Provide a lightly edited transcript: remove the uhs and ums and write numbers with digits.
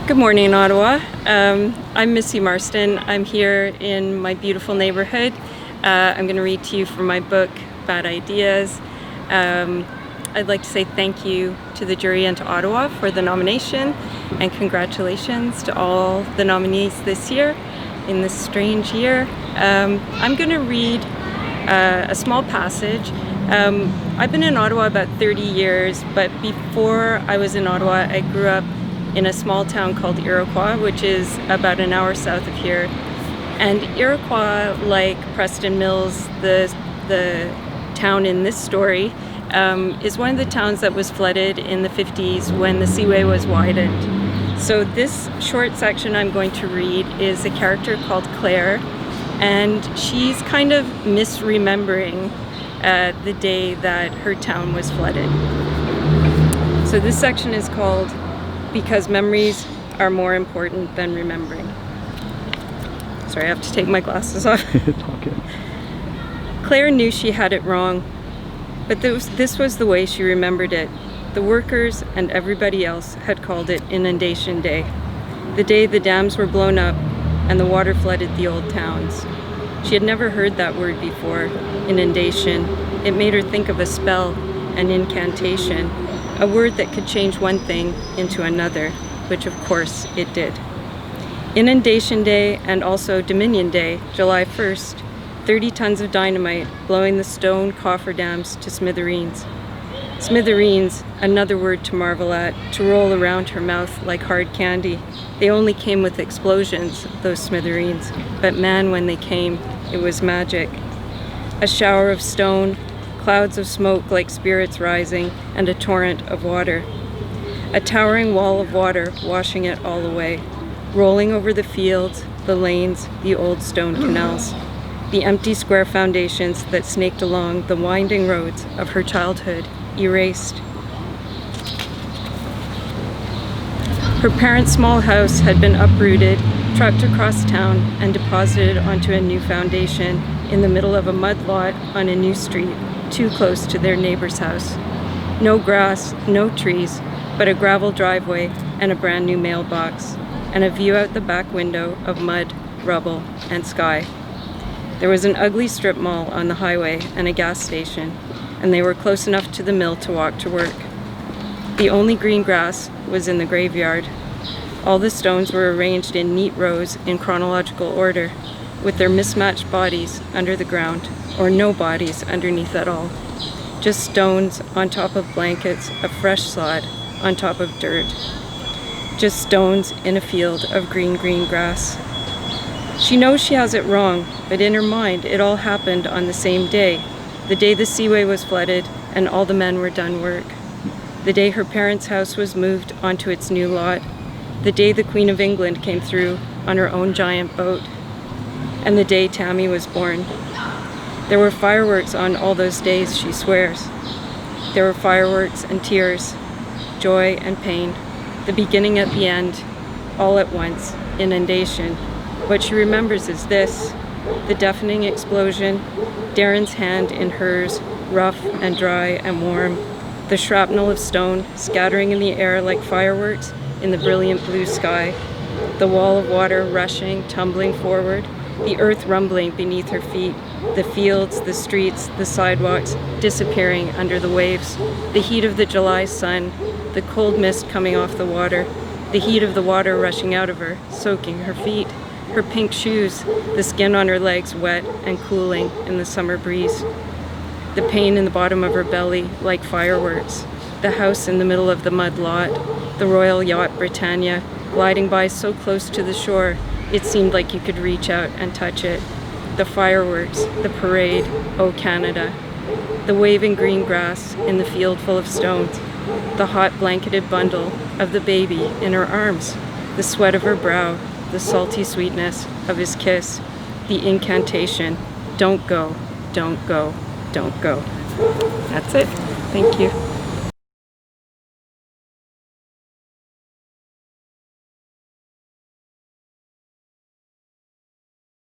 Good morning, Ottawa. I'm Missy Marston. I'm here in my beautiful neighborhood. I'm going to read to you from my book, Bad Ideas. I'd like to say thank you to the jury and to Ottawa for the nomination, and congratulations to all the nominees this year in this strange year. I'm going to read a small passage. I've been in Ottawa about 30 years, but before I was in Ottawa, I grew up in a small town called Iroquois, which is about an hour south of here. And Iroquois, like Preston Mills, the town in this story, is one of the towns that was flooded in the 50s when the seaway was widened. So this short section I'm going to read is a character called Claire, and she's kind of misremembering the day that her town was flooded. So this section is called Because Memories Are More Important Than Remembering. Sorry, I have to take my glasses off. It's all good. Claire knew she had it wrong, but this was the way she remembered it. The workers and everybody else had called it Inundation Day, the day the dams were blown up and the water flooded the old towns. She had never heard that word before, inundation. It made her think of a spell, an incantation, a word that could change one thing into another, which of course it did. Inundation Day and also Dominion Day, July 1st, 30 tons of dynamite blowing the stone coffer dams to smithereens. Smithereens, another word to marvel at, to roll around her mouth like hard candy. They only came with explosions, those smithereens, but man, when they came, it was magic. A shower of stone, clouds of smoke like spirits rising, and a torrent of water. A towering wall of water washing it all away, rolling over the fields, the lanes, the old stone canals, the empty square foundations that snaked along the winding roads of her childhood, erased. Her parents' small house had been uprooted, trucked across town, and deposited onto a new foundation in the middle of a mud lot on a new street, too close to their neighbor's house. No grass, no trees, but a gravel driveway and a brand new mailbox, and a view out the back window of mud, rubble, and sky. There was an ugly strip mall on the highway and a gas station, and they were close enough to the mill to walk to work. The only green grass was in the graveyard. All the stones were arranged in neat rows in chronological order, with their mismatched bodies under the ground, or no bodies underneath at all. Just stones on top of blankets of fresh sod on top of dirt. Just stones in a field of green grass. She knows she has it wrong, but in her mind it all happened on the same day, the day the seaway was flooded and all the men were done work. The day her parents' house was moved onto its new lot. The day the Queen of England came through on her own giant boat. And the day Tammy was born. There were fireworks on all those days, she swears. There were fireworks and tears, joy and pain, the beginning at the end, all at once, inundation. What she remembers is this, the deafening explosion, Darren's hand in hers, rough and dry and warm, the shrapnel of stone scattering in the air like fireworks in the brilliant blue sky, the wall of water rushing, tumbling forward, the earth rumbling beneath her feet, the fields, the streets, the sidewalks disappearing under the waves, the heat of the July sun, the cold mist coming off the water, the heat of the water rushing out of her, soaking her feet, her pink shoes, the skin on her legs wet and cooling in the summer breeze, the pain in the bottom of her belly like fireworks, the house in the middle of the mud lot, the royal yacht Britannia gliding by so close to the shore it seemed like you could reach out and touch it. The fireworks, the parade, oh Canada. The waving green grass in the field full of stones. The hot blanketed bundle of the baby in her arms. The sweat of her brow, the salty sweetness of his kiss. The incantation, don't go, don't go, don't go. That's it. Thank you.